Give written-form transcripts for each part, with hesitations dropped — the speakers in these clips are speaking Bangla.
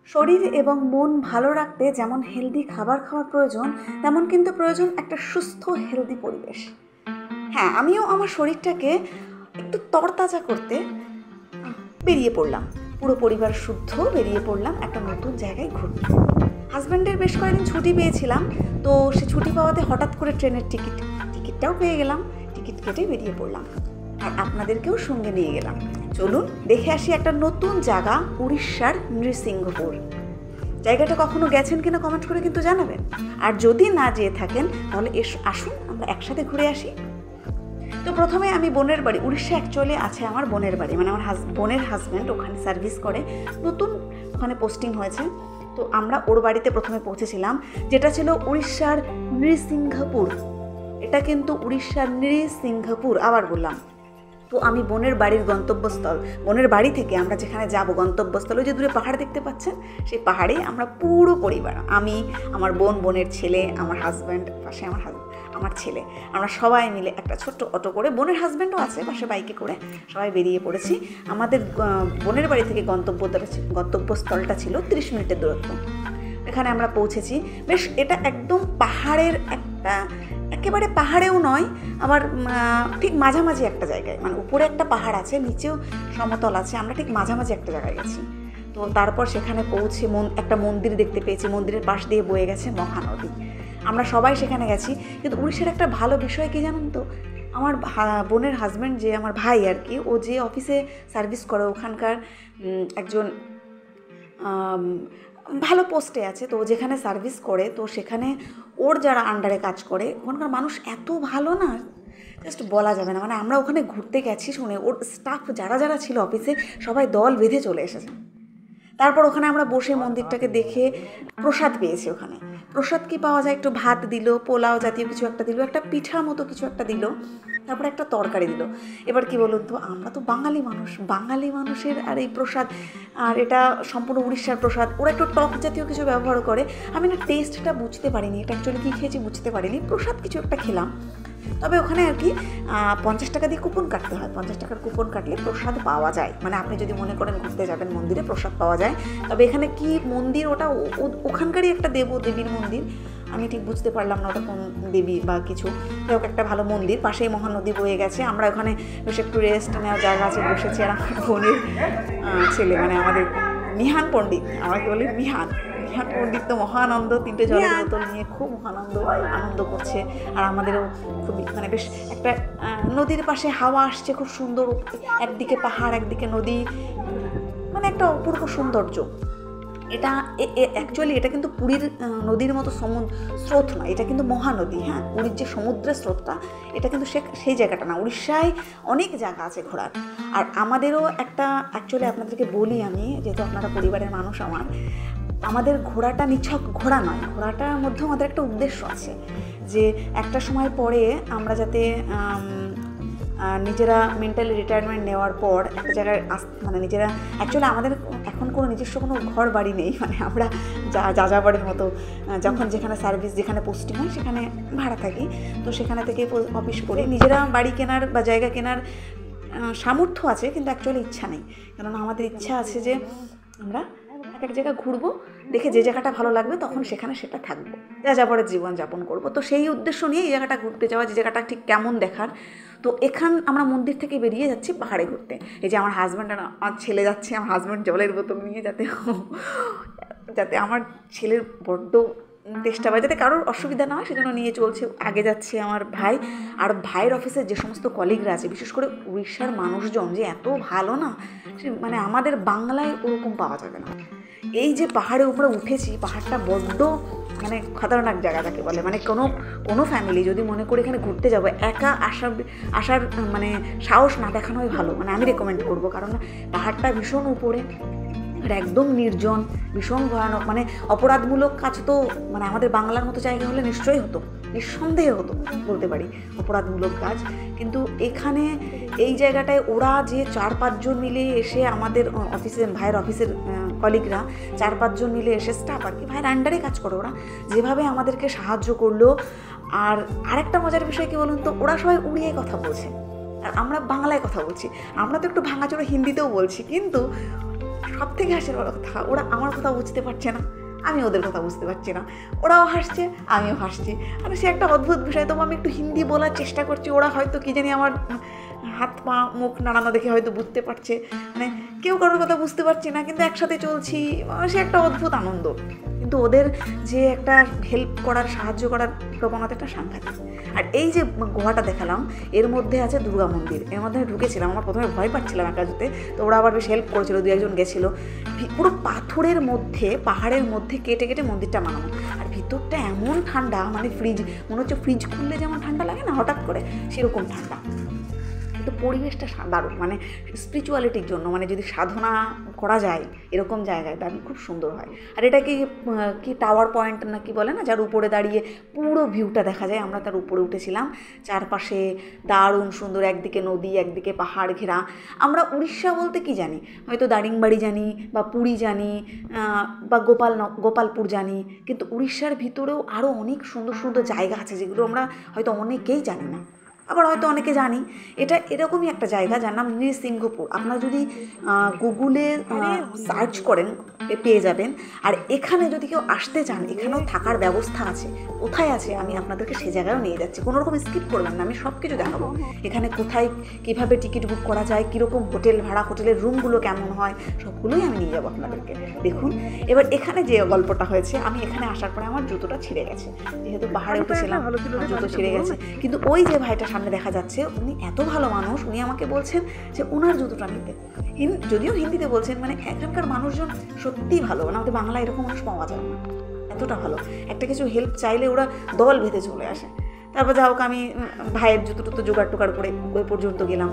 শরীর এবং মন ভালো রাখতে যেমন হেলদি খাবার খাওয়ার প্রয়োজন, তেমন কিন্তু প্রয়োজন একটা সুস্থ হেলদি পরিবেশ। হ্যাঁ, আমিও আমার শরীরটাকে একটু তরতাজা করতে বেরিয়ে পড়লাম, পুরো পরিবার শুদ্ধ বেরিয়ে পড়লাম একটা নতুন জায়গায় ঘুরতে। হাজব্যান্ডের বেশ কয়েকদিন ছুটি পেয়েছিলাম, তো সে ছুটি পাওয়াতে হঠাৎ করে ট্রেনের টিকিটটাও পেয়ে গেলাম। টিকিট কেটে বেরিয়ে পড়লাম আর আপনাদেরকেও সঙ্গে নিয়ে গেলাম। চলুন দেখে আসি একটা নতুন জায়গা, উড়িষ্যার নৃসিংহপুর। জায়গাটা কখনো গেছেন কিনা কমেন্ট করে কিন্তু জানাবেন, আর যদি না যেয়ে থাকেন তাহলে আসুন আমরা একসাথে ঘুরে আসি। তো প্রথমে আমি বোনের বাড়ি, উড়িষ্যা অ্যাকচুয়ালি আছে আমার বোনের বাড়ি, মানে আমার বোনের হাজব্যান্ড ওখানে সার্ভিস করে, নতুন ওখানে পোস্টিং হয়েছে। তো আমরা ওর বাড়িতে প্রথমে পৌঁছেছিলাম, যেটা ছিল উড়িষ্যার নৃসিংহপুর। এটা কিন্তু উড়িষ্যার নৃসিংহপুর, আবার বললাম। তো আমি বোনের বাড়ির গন্তব্যস্থল, বোনের বাড়ি থেকে আমরা যেখানে যাব গন্তব্যস্থল, ওই যে দূরে পাহাড় দেখতে পাচ্ছেন, সেই পাহাড়ে আমরা পুরো পরিবার, আমি, আমার বোন, বোনের ছেলে, আমার হাজব্যান্ড, পাশে আমার ছেলে, আমরা সবাই মিলে একটা ছোট্ট অটো করে, বোনের হাজব্যান্ডও আছে পাশে বাইকে করে, সবাই বেরিয়ে পড়েছি। আমাদের বোনের বাড়ি থেকে গন্তব্যস্থলটা ছিল 30 মিনিটের দূরত্ব। এখানে আমরা পৌঁছেছি। বেশ, এটা একদম পাহাড়ের একেবারে পাহাড়েও নয়, আবার ঠিক মাঝামাঝি একটা জায়গায়, মানে উপরে একটা পাহাড় আছে, নিচেও সমতল আছে, আমরা ঠিক মাঝামাঝি একটা জায়গায় গেছি। তো তারপর সেখানে পৌঁছে একটা মন্দির দেখতে পেয়েছি, মন্দিরের পাশ দিয়ে বয়ে গেছে মহানদী। আমরা সবাই সেখানে গেছি। কিন্তু উড়িষ্যার একটা ভালো বিষয় কি জানেন তো, আমার বোনের হাজব্যান্ড, যে আমার ভাই আর কি, ও যে অফিসে সার্ভিস করে ওখানকার একজন ভালো পোস্টে আছে। তো যেখানে সার্ভিস করে, তো সেখানে ওর যারা আন্ডারে কাজ করে ওখানকার মানুষ এত ভালো না, জাস্ট বলা যাবে না। মানে আমরা ওখানে ঘুরতে গেছি শুনে ওর স্টাফ যারা যারা ছিল অফিসে সবাই দল বেঁধে চলে এসেছে। তারপর ওখানে আমরা বসে মন্দিরটাকে দেখে প্রসাদ পেয়েছি। ওখানে প্রসাদ কি পাওয়া যায়, একটু ভাত দিল, পোলাও জাতীয় কিছু একটা দিল, একটা পিঠা মতো কিছু একটা দিল, তারপরে একটা তরকারি দিল। এবার কি বলুন তো, আমরা তো বাঙালি মানুষের আর এই প্রসাদ, আর এটা সম্পূর্ণ উড়িষ্যার প্রসাদ, ওরা একটু টক জাতীয় কিছু ব্যবহার করে। আমি না টেস্টটা বুঝতে পারিনি, এটা অ্যাকচুয়ালি কী খেয়েছি বুঝতে পারিনি, প্রসাদ কিছু একটা খেলাম। তবে ওখানে আর কি 50 টাকা দিয়ে কুপন কাটতে হয়, 50 টাকার কুপন কাটলে প্রসাদ পাওয়া যায়। মানে আপনি যদি মনে করেন ঘুরতে যাবেন মন্দিরে, প্রসাদ পাওয়া যায়। তবে এখানে কি মন্দির, ওটা ওখানকারই একটা দেবীর মন্দির, আমি ঠিক বুঝতে পারলাম না ওটা কোন দেবী বা কিছু। যাই হোক, একটা ভালো মন্দির, পাশেই মহানদী বয়ে গেছে। আমরা ওখানে বেশ একটু রেস্ট নেওয়ার জায়গা আছে, বসেছি। আর আমার বোনের ছেলে, মানে আমাদের মিহান পণ্ডিত, আমাকে বলি মিহান পণ্ডিত, তো মহানন্দ, 3টে জলের বোতল নিয়ে খুব আনন্দ করছে। আর আমাদেরও খুবই, মানে বেশ একটা নদীর পাশে হাওয়া আসছে, খুব সুন্দর, একদিকে পাহাড় একদিকে নদী, মানে একটা অপূর্ব সৌন্দর্য। এটা অ্যাকচুয়ালি এটা কিন্তু পুরীর নদীর মতো স্রোত নয়, এটা কিন্তু মহানদী। হ্যাঁ, পুরীর যে সমুদ্রের স্রোতটা, এটা কিন্তু সেই জায়গাটা না। উড়িষ্যায় অনেক জায়গা আছে ঘোরার। আর আমাদেরও একটা, অ্যাকচুয়ালি আপনাদেরকে বলি আমি, যেহেতু আপনারা পরিবারের মানুষ, আমাদের ঘোরাটা নিছক ঘোরা নয়, ঘোরাটার মধ্যেও আমাদের একটা উদ্দেশ্য আছে, যে একটা সময় পরে আমরা যাতে নিজেরা মেন্টালি রিটায়ারমেন্ট নেওয়ার পর একটা জায়গায় মানে নিজেরা, অ্যাকচুয়ালি আমাদের এখন কোনো নিজস্ব কোনো ঘর বাড়ি নেই, মানে আমরা যাযাবরের মতো যখন যেখানে সার্ভিস, যেখানে পোস্টিং হয় সেখানে ভাড়া থাকি। তো সেখানে থেকে অফিস করি, নিজেরা বাড়ি কেনার বা জায়গা কেনার সামর্থ্য আছে, কিন্তু অ্যাকচুয়ালি ইচ্ছা নেই। কেননা আমাদের ইচ্ছা আছে যে আমরা এক জায়গা ঘুরবো, দেখে যে জায়গাটা ভালো লাগবে তখন সেটা থাকবো, যাযাবরের জীবনযাপন করবো। তো সেই উদ্দেশ্য নিয়ে এই জায়গাটা ঘুরতে যাওয়া, যে জায়গাটা ঠিক কেমন দেখার। তো আমরা মন্দির থেকে বেরিয়ে যাচ্ছি পাহাড়ে ঘুরতে। এই যে আমার হাজব্যান্ড আর আমার ছেলে যাচ্ছে, আমার হাজব্যান্ড জলের বোতল নিয়ে, যাতে আমার ছেলের বড্ড তেষ্টা পায়, যাতে কারোর অসুবিধা না হয় সেজন্য নিয়ে চলছে। আগে যাচ্ছে আমার ভাই, আর ভাইয়ের অফিসের যে সমস্ত কলিগরা আছে, বিশেষ করে উড়িষ্যার মানুষজন যে এত ভালো না, মানে আমাদের বাংলায় ওরকম পাওয়া যাবে না। এই যে পাহাড়ের উপরে উঠেছি, পাহাড়টা বড্ড মানে খতরনাক জায়গা যাকে বলে। মানে কোনো ফ্যামিলি যদি মনে করে এখানে ঘুরতে যাবো, একা আসার মানে সাহস না দেখানোই ভালো, মানে আমি রেকমেন্ড করবো। কারণ পাহাড়টা ভীষণ উপরে, আর একদম নির্জন, ভীষণ ভয়ানক, মানে অপরাধমূলক কাজ তো, মানে আমাদের বাংলার মতো জায়গা হলে নিশ্চয়ই হতো, নিঃসন্দেহে হতো বলতে পারি অপরাধমূলক কাজ। কিন্তু এখানে এই জায়গাটায় ওরা যে 4-5 জন মিলে এসে, আমাদের ভাইয়ের অফিসের কলিগরা 4-5 জন মিলে এসে, স্টাফ আর কি, ভাইয়ের আন্ডারে কাজ করে, ওরা যেভাবে আমাদেরকে সাহায্য করলো। আর আরেকটা মজার বিষয় কি বলুন তো, ওরা সবাই উড়িয়ে কথা বলছে আর আমরা বাংলায় কথা বলছি। আমরা তো একটু ভাঙাচোরা হিন্দিতেও বলছি, কিন্তু সব থেকে হাসির বড় কথা, ওরা আমার কথা বুঝতে পারছে না, আমি ওদের কথা বুঝতে পারছি না, ওরাও হাসছে আমিও হাসছি। আর সে একটা অদ্ভুত বিষয়। তবু আমি একটু হিন্দি বলার চেষ্টা করছি, ওরা হয়তো কী জানি আমার হাত পা মুখ নাড়ানো দেখে হয়তো বুঝতে পারছে, মানে কেউ কারোর কথা বুঝতে পারছি না, কিন্তু একসাথে চলছি, সে একটা অদ্ভুত আনন্দ। কিন্তু ওদের যে একটা হেল্প করার, সাহায্য করার প্রবণতাটা সাংঘাতিক। আর এই যে গুহাটা দেখালাম, এর মধ্যে আছে দুর্গা মন্দির, এর মধ্যে আমি ঢুকেছিলাম, আমার প্রথমে ভয় পাচ্ছিলাম একা যেতে, তো ওরা আবার বেশ হেল্প করেছিল, দু একজন গেছিলো। পুরো পাথরের মধ্যে, পাহাড়ের মধ্যে কেটে কেটে মন্দিরটা বানানো, আর ভিতরটা এমন ঠান্ডা, মানে ফ্রিজ, মনে হচ্ছে ফ্রিজ খুললে যেমন ঠান্ডা লাগে না হঠাৎ করে, সেরকম ঠান্ডা। কিন্তু পরিবেশটা দারুণ, মানে স্পিরিচুয়ালিটির জন্য, মানে যদি সাধনা করা যায় এরকম জায়গায়, দারুণ খুব সুন্দর হয়। আর এটা কি টাওয়ার পয়েন্ট না কি বলে না, যার উপরে দাঁড়িয়ে পুরো ভিউটা দেখা যায়, আমরা তার উপরে উঠেছিলাম। চারপাশে দারুণ সুন্দর, একদিকে নদী একদিকে পাহাড় ঘেরা। আমরা উড়িষ্যা বলতে কি জানি, হয়তো দারিংবাড়ি জানি বা পুরী জানি বা গোপালপুর জানি, কিন্তু উড়িষ্যার ভিতরেও আরও অনেক সুন্দর সুন্দর জায়গা আছে যেগুলো আমরা হয়তো অনেকেই জানি না, আবার হয়তো অনেকে জানি। এটা এরকমই একটা জায়গা যার নাম নৃসিংহপুর। আপনারা যদি গুগলে সার্চ করেন পেয়ে যাবেন। আর এখানে যদি কেউ আসতে চান, এখানেও থাকার ব্যবস্থা আছে। কোথায় আছে আমি আপনাদেরকে সে জায়গায়ও নিয়ে যাচ্ছি, কোনো রকম স্কিপ করবেন না, আমি সব কিছু দেখাবো। এখানে কোথায় কীভাবে টিকিট বুক করা যায়, কীরকম হোটেল ভাড়া, হোটেলের রুমগুলো কেমন হয়, সবগুলোই আমি নিয়ে যাবো আপনাদেরকে। দেখুন এবার এখানে যে গল্পটা হয়েছে, আমি এখানে আসার পরে আমার জুতোটা ছিঁড়ে গেছে, যেহেতু পাহাড়ে উঠেছিলাম জুতো ছিঁড়ে গেছে। কিন্তু ওই যে ভাইটা সামনে দেখা যাচ্ছে, উনি এত ভালো মানুষ, উনি আমাকে বলছেন যে ওনার জুতোটা নিতে, যদিও হিন্দিতে বলছেন, মানে এখানকার মানুষজন সত্যিই ভালো, মানে আমাদের বাংলায় এরকম মানুষ পাওয়া যায় না, এতটা ভালো। একটা কিছু হেল্প চাইলে ওরা দল বেঁধে চলে আসে। তারপর যা হোক, আমি ভাইয়ের জুতো টুতো জোগাড় টোগাড় করে ওই পর্যন্ত গেলাম।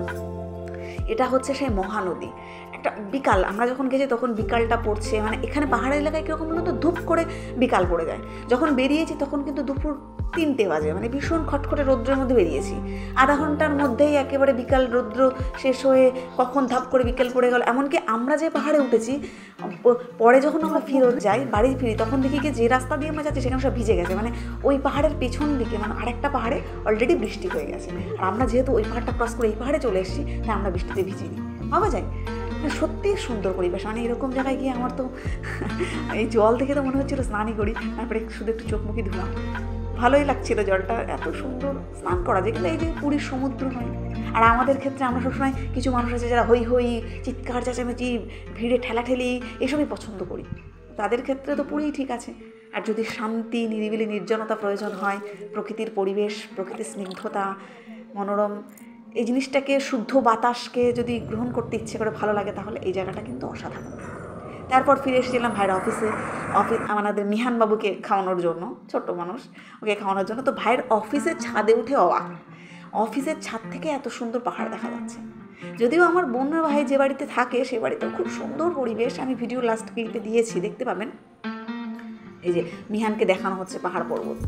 এটা হচ্ছে সেই মহানদী। একটা বিকাল, আমরা যখন গেছি তখন বিকালটা পড়ছে, মানে এখানে পাহাড় এলাকায় কীরকম হলো তো, ধূপ করে বিকাল পড়ে যায়। যখন বেরিয়েছি তখন কিন্তু দুপুর 3টে বাজে, মানে ভীষণ খটখটে রৌদ্রের মধ্যে বেরিয়েছি। আধা ঘন্টার মধ্যেই একেবারে বিকাল রৌদ্র শেষ হয়ে কখন ধাপ করে বিকেল পড়ে গেল। এমনকি আমরা যে পাহাড়ে উঠেছি, পরে যখন আমরা ফেরত যাই, বাড়ি ফিরি, তখন দেখি কি যে রাস্তা দিয়ে আমরা যাচ্ছি সেখানে সব ভিজে গেছে, মানে ওই পাহাড়ের পেছন দিকে, মানে আরেকটা পাহাড়ে অলরেডি বৃষ্টি হয়ে গেছে। আর আমরা যেহেতু ওই পাহাড়টা ক্রস করে এই পাহাড়ে চলে এসেছি, তাই আমরা বৃষ্টিতে ভিজিনি। ভাবা যায়, সত্যি সুন্দর পরিবেশ। মানে এরকম জায়গায় গিয়ে আমার তো এই জল দেখে তো মনে হচ্ছিলো স্নানই করি, তারপরে শুধু একটু চোখ মুখে ধুলাম, ভালোই লাগছিল জলটা, এত সুন্দর স্নান করা যায়। কিন্তু এই যে পুরীর সমুদ্র নয়। আর আমাদের ক্ষেত্রে আমরা সবসময়, কিছু মানুষ আছে যারা হই হই, চিৎকার চেঁচামেচি, ভিড়ে ঠেলাঠেলি, এসবই পছন্দ করি। তাদের ক্ষেত্রে তো পুরীই ঠিক আছে। আর যদি শান্তি, নিরিবিলি, নির্জনতা প্রয়োজন হয়, প্রকৃতির পরিবেশ, প্রকৃতির স্নিগ্ধতা, মনোরম এই জিনিসটাকে, শুদ্ধ বাতাসকে যদি গ্রহণ করতে ইচ্ছে করে, ভালো লাগে, তাহলে এই জায়গাটা কিন্তু অসাধারণ। তারপর ফিরে এসেছিলাম ভাইয়ের অফিসে, আমাদের মিহানবাবুকে খাওয়ানোর জন্য, ছোট্ট মানুষ, ওকে খাওয়ানোর জন্য। তো ভাইয়ের অফিসের ছাদে উঠে অবাক, অফিসের ছাদ থেকে এত সুন্দর পাহাড় দেখা যাচ্ছে। যদিও আমার বোনের ভাই যে বাড়িতে থাকে, সে বাড়িতেও খুব সুন্দর পরিবেশ, আমি ভিডিও লাস্ট ক্লিপে দিয়েছি, দেখতে পাবেন। এই যে মিহানকে দেখানো হচ্ছে পাহাড় পর্বত,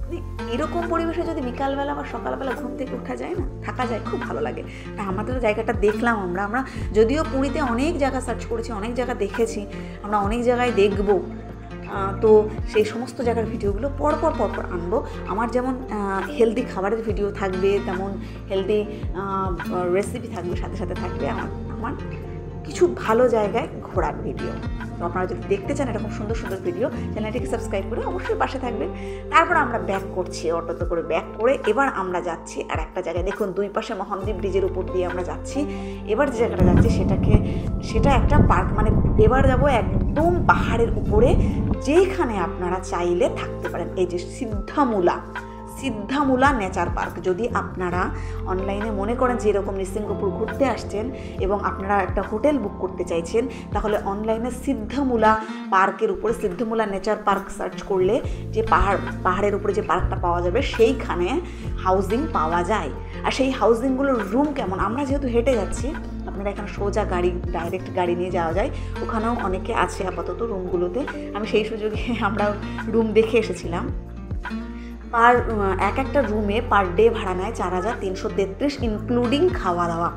এরকম পরিবেশে যদি বিকালবেলা বা সকালবেলা ঘুম থেকে ওঠা যায় না, থাকা যায়, খুব ভালো লাগে। তা আমাদের জায়গাটা দেখলাম আমরা যদিও পুরীতে অনেক জায়গা সার্চ করেছি, অনেক জায়গা দেখেছি, আমরা অনেক জায়গায় দেখব, তো সেই সমস্ত জায়গার ভিডিওগুলো পরপর আনবো। আমার যেমন হেলদি খাবারের ভিডিও থাকবে, তেমন হেলদি রেসিপি থাকবে, সাথে সাথে থাকবে আমার কিছু ভালো জায়গায় ঘোরার ভিডিও। তো আপনারা যদি দেখতে চান এরকম সুন্দর সুন্দর ভিডিও, চ্যানেলটিকে সাবস্ক্রাইব করে অবশ্যই পাশে থাকবেন। তারপর আমরা ব্যাক করছি, অটোতে করে ব্যাক করে এবার আমরা যাচ্ছি আর একটা জায়গায়। দেখুন দুই পাশে মহানদী ব্রিজের উপর দিয়ে আমরা যাচ্ছি। এবার যে জায়গাটা যাচ্ছি সেটা একটা পার্ক, মানে এবার যাবো একদম পাহাড়ের উপরে, যেখানে আপনারা চাইলে থাকতে পারেন। এই যে সিদ্ধামূলা নেচার পার্ক। যদি আপনারা অনলাইনে মনে করেন যে এরকম নৃসিংহপুর ঘুরতে আসছেন এবং আপনারা একটা হোটেল বুক করতে চাইছেন, তাহলে অনলাইনে সিদ্ধামূলা পার্কের উপরে, সিদ্ধামূলা নেচার পার্ক সার্চ করলে যে পাহাড়ের উপরে যে পার্কটা পাওয়া যাবে, সেইখানে হাউজিং পাওয়া যায়। আর সেই হাউজিংগুলোর রুম কেমন, আমরা যেহেতু হেঁটে যাচ্ছি, আপনারা এখানে সোজা ডাইরেক্ট গাড়ি নিয়ে যাওয়া যায়, ওখানেও অনেকে আছে আপাতত রুমগুলোতে। আমি সেই সুযোগে আমরাও রুম দেখে এসেছিলাম। একটা রুমে পার ডে ভাড়া নেয় 4,333, ইনক্লুডিং খাওয়া দাওয়া।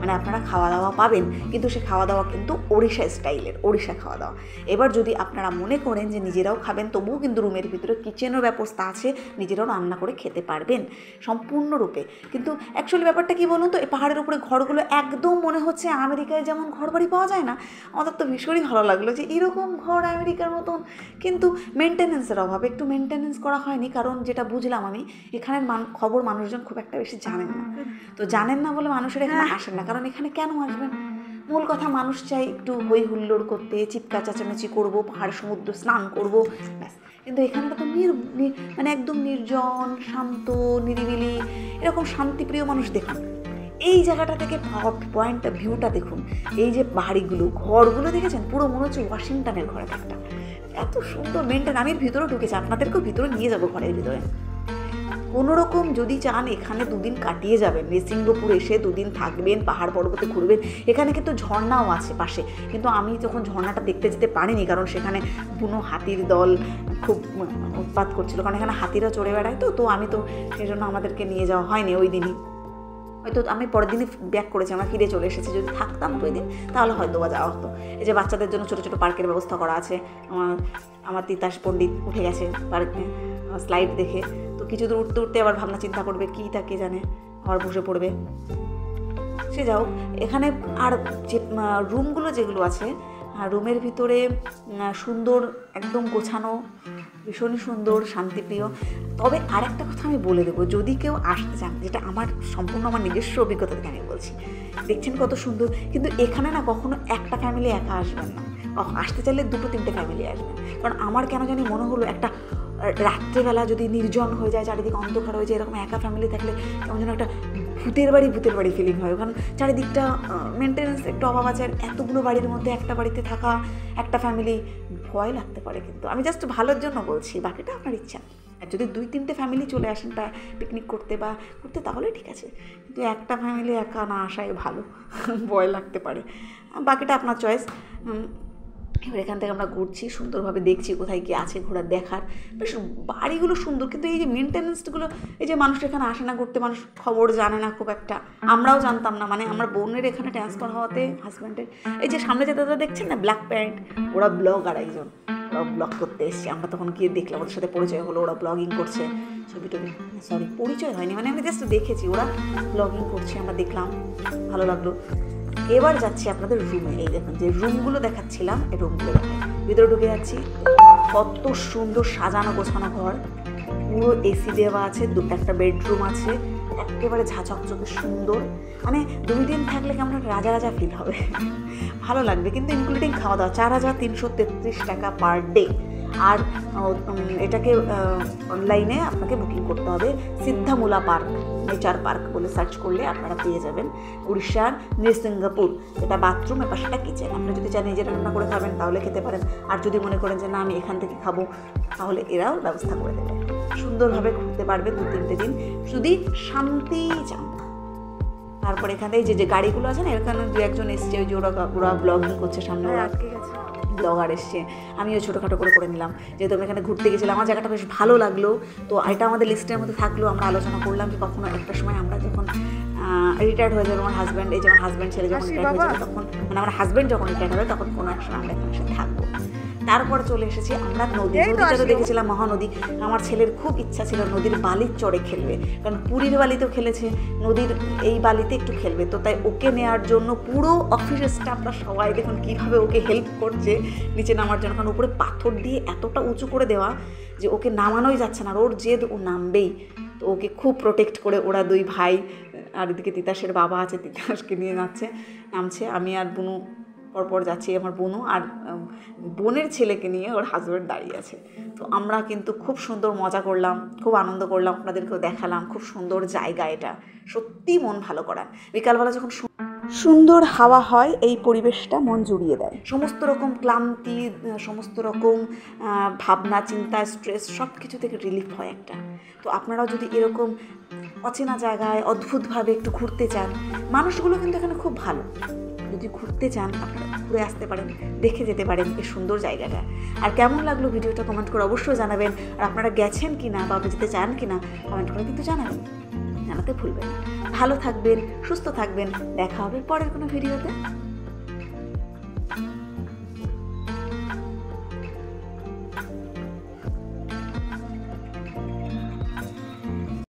মানে আপনারা খাওয়া দাওয়া পাবেন, কিন্তু সে খাওয়া দাওয়া কিন্তু ওড়িশা স্টাইলের, ওড়িশা খাওয়া দাওয়া। এবার যদি আপনারা মনে করেন যে নিজেরাও খাবেন, তবুও কিন্তু রুমের ভিতরে কিচেনের ব্যবস্থা আছে, নিজেরাও রান্না করে খেতে পারবেন সম্পূর্ণরূপে। কিন্তু অ্যাকচুয়ালি ব্যাপারটা কী বলুন তো, এই পাহাড়ের উপরে ঘরগুলো একদম মনে হচ্ছে আমেরিকায় যেমন ঘর বাড়ি পাওয়া যায় না, আমাদের তো ভীষণই ভালো লাগলো যে এরকম ঘর আমেরিকার মতন। কিন্তু মেনটেন্যান্সের অভাবে একটু মেনটেন্যান্স করা হয়নি, কারণ যেটা বুঝলাম আমি, এখানের খবর মানুষজন খুব একটা বেশি জানেন না। তো জানেন না বলে মানুষের এখানে আসেন না, কারণ এখানে কেন আসবেন? মূল কথা, মানুষ চাই একটু হই হুল্লোড় করতে, চিৎকার চেঁচামেচি করবো, পাহাড় সমুদ্র স্নান করবো, ব্যাস। কিন্তু এখানে তো মানে একদম নির্জন, শান্ত, নিরিবিলি, এরকম শান্তিপ্রিয় মানুষ দেখুন। এই জায়গাটা থেকে পয়েন্টটা, ভিউটা দেখুন। এই যে বাড়িগুলো, ঘরগুলো দেখেছেন, পুরো মনে হচ্ছে ওয়াশিংটনের ঘরের একটা, এত সুন্দর মেনটেন। আমি ভিতরে ঢুকেছি, আপনাদেরকেও ভিতরে নিয়ে যাবো ঘরের ভিতরে। কোনোরকম যদি চান এখানে 2 দিন কাটিয়ে যাবেন, নৃসিংহপুর এসে 2 দিন থাকবেন, পাহাড় পর্বতে ঘুরবেন। এখানে কিন্তু ঝর্ণাও আছে পাশে, কিন্তু আমি যখন ঝর্ণাটা দেখতে যেতে পারিনি, কারণ সেখানে বুনো হাতির দল খুব উৎপাত করছিল, কারণ এখানে হাতিরা চড়ে বেড়ায়। তো আমি তো সেই জন্য আমাদেরকে নিয়ে যাওয়া হয়নি ওই দিনই। হয়তো আমি পরের দিনই ব্যাক করেছি, আমরা ফিরে চলে এসেছি। যদি থাকতাম ওই দিন তাহলে হয়তো বা যাওয়া হতো। এই যে বাচ্চাদের জন্য ছোটো ছোটো পার্কের ব্যবস্থা করা আছে। আমার তিতাস পণ্ডিত উঠে গেছে পার্কে স্লাইড দেখে, তো কিছু দূর উঠতে উঠতে আবার ভাবনা চিন্তা করবে কী তা কে জানে, আবার বসে পড়বে। সে যাও, এখানে আর যে রুমগুলো যেগুলো আছে, রুমের ভিতরে সুন্দর, একদম গোছানো, ভীষণই সুন্দর, শান্তিপ্রিয়। তবে আর একটা কথা আমি বলে দেবো, যদি কেউ আসতে চান, যেটা আমার সম্পূর্ণ আমার নিজস্ব অভিজ্ঞতা থেকে আমি বলছি, দেখছেন কত সুন্দর, কিন্তু এখানে না কখনো একটা ফ্যামিলি একা আসবেন না, আসতে চাইলে 2-3টে ফ্যামিলি আসবেন। কারণ আমার কেন জানি মনে হলো, একটা রাত্রেবেলা যদি নির্জন হয়ে যায়, চারিদিকে অন্ধকার হয়ে যায়, এরকম একা ফ্যামিলি থাকলে কেমন যেন একটা ভূতের বাড়ি ফিলিং হয়। কারণ চারিদিকটা মেনটেন্যান্স একটু অভাব আছে, আর এতগুলো বাড়ির মধ্যে একটা বাড়িতে থাকা একটা ফ্যামিলি, ভয় লাগতে পারে। কিন্তু আমি জাস্ট ভালোর জন্য বলছি, বাকিটা আপনার ইচ্ছা। আর যদি 2-3টে ফ্যামিলি চলে আসেন পিকনিক করতে তাহলে ঠিক আছে, কিন্তু একটা ফ্যামিলি একা না আসাই ভালো, ভয় লাগতে পারে। বাকিটা আপনার চয়েস। এবার এখান থেকে আমরা ঘুরছি, সুন্দরভাবে দেখছি কোথায় কী আছে ঘোরার, দেখার। বেশ বাড়িগুলো সুন্দর, কিন্তু এই যে মেনটেন্যান্সগুলো, এই যে মানুষ এখানে আসে না ঘুরতে, মানুষ খবর জানে না খুব একটা, আমরাও জানতাম না। মানে আমার বোনের এখানে ট্রান্সফার হওয়াতে হাজব্যান্ডের, এই যে সামনে যে দাদা দেখছেন না, ব্ল্যাক প্যান্ট, ওরা ব্লগার একজন, ওরা ব্লগ করতে এসছে। আমরা তখন গিয়ে দেখলাম, ওদের সাথে পরিচয় হলো, ওরা ব্লগিং করছে, পরিচয় হয়নি, মানে আমি জাস্ট দেখেছি ওরা ব্লগিং করছে, আমরা দেখলাম, ভালো লাগলো। এবার যাচ্ছি আপনাদের রুমে। এই দেখুন যে রুমগুলো দেখাচ্ছিলাম, এই রুমগুলো দেখাই, ভিতরে ঢুকে যাচ্ছি। কত সুন্দর সাজানো গোছানো ঘর, পুরো এসি দেওয়া আছে, একটা বেডরুম আছে, একেবারে ঝাঁচকচকে সুন্দর। মানে 2 দিন থাকলে কেমন রাজা ফিল হবে, ভালো লাগবে। কিন্তু ইনক্লুডিং খাওয়া দাওয়া 4,333 টাকা পার ডে। আর এটাকে অনলাইনে আপনাকে বুকিং করতে হবে। সিদ্ধামূলা পার্ক, নেচার পার্ক বলে সার্চ করলে আপনারা পেয়ে যাবেন। উড়িষ্যার নৃসিংহপুর, এটা বাথরুম, এর পাশে একটা কিচেন। আপনি যদি চান নিজে রান্না করে খাবেন তাহলে খেতে পারেন, আর যদি মনে করেন যে না আমি এখান থেকে খাবো, তাহলে এরাও ব্যবস্থা করে দেবে। সুন্দরভাবে ঘুরতে পারবেন 2-3টে দিন, যদি শান্তি চান। তারপরে এখানে এই যে গাড়িগুলো আছে না, এখানে 2-1জন এসছে, ওই যে ওরা ব্লগিং করছে, সামনে ব্লগার এসছে। আমিও ছোটোখাটো করে নিলাম, যেহেতু আমি এখানে ঘুরতে গেছিলাম, আমার জায়গাটা বেশ ভালো লাগলো। তো এটা আমাদের লিস্টের মধ্যে থাকলো। আমরা আলোচনা করলাম যে কখনো একটা সময় আমরা যখন রিটায়ার্ড হয়ে যাবে, আমার হাজব্যান্ড, এই যে আমার হাজব্যান্ড ছেলে যখন রিটায়ার্ড হয়ে যাবে, তখন মানে আমার হাজব্যান্ড যখন রিটায়ার্ড হবে, তখন কোনো এক সময় আমরা এখানে এসে থাকবো। তারপরে চলে এসেছি আমরা নদীটা তো দেখেছিলাম, মহানদী। আমার ছেলের খুব ইচ্ছা ছিল নদীর বালির চড়ে খেলবে, কারণ পুরীর বালিতেও খেলেছে, নদীর এই বালিতে একটু খেলবে। তো তাই ওকে নেওয়ার জন্য পুরো অফিসের স্টাফরা সবাই দেখুন কীভাবে ওকে হেল্প করছে নিচে নামার জন্য, কারণ উপরে পাথর দিয়ে এতটা উঁচু করে দেওয়া যে ওকে নামানোই যাচ্ছে না, আর ওর জেদ ও নামবেই। তো ওকে খুব প্রোটেক্ট করে ওরা 2 ভাই, আর এদিকে তিতাসের বাবা আছে, তিতাসকে নিয়ে নামছে। আমি আর বুনু পরপর যাচ্ছি, আমার বোনও, আর বোনের ছেলেকে নিয়ে ওর হাজব্যান্ড দাঁড়িয়ে আছে। তো আমরা কিন্তু খুব সুন্দর মজা করলাম, খুব আনন্দ করলাম, আপনাদেরকেও দেখালাম। খুব সুন্দর জায়গা, এটা সত্যি মন ভালো করার। বিকালবেলা যখন সুন্দর হাওয়া হয়, এই পরিবেশটা মন জুড়িয়ে দেয়। সমস্ত রকম ক্লান্তি, সমস্ত রকম ভাবনা চিন্তা, স্ট্রেস, সব কিছু থেকে রিলিফ হয় একটা। তো আপনারাও যদি এরকম অচেনা জায়গায় অদ্ভুতভাবে একটু ঘুরতে চান, মানুষগুলো কিন্তু এখানে খুব ভালো, যদি ঘুরতে চান আপনারা ঘুরে আসতে পারেন, দেখে যেতে পারেন এই সুন্দর জায়গাটা। আর কেমন লাগলো ভিডিওটা কমেন্ট করে অবশ্যই জানাবেন। আর আপনারা গেছেন কি না বা যেতে চান কি না কমেন্ট করে কিন্তু জানাতে ভুলবেন না। ভালো থাকবেন, সুস্থ থাকবেন। দেখা হবে পরের কোনো ভিডিওতে।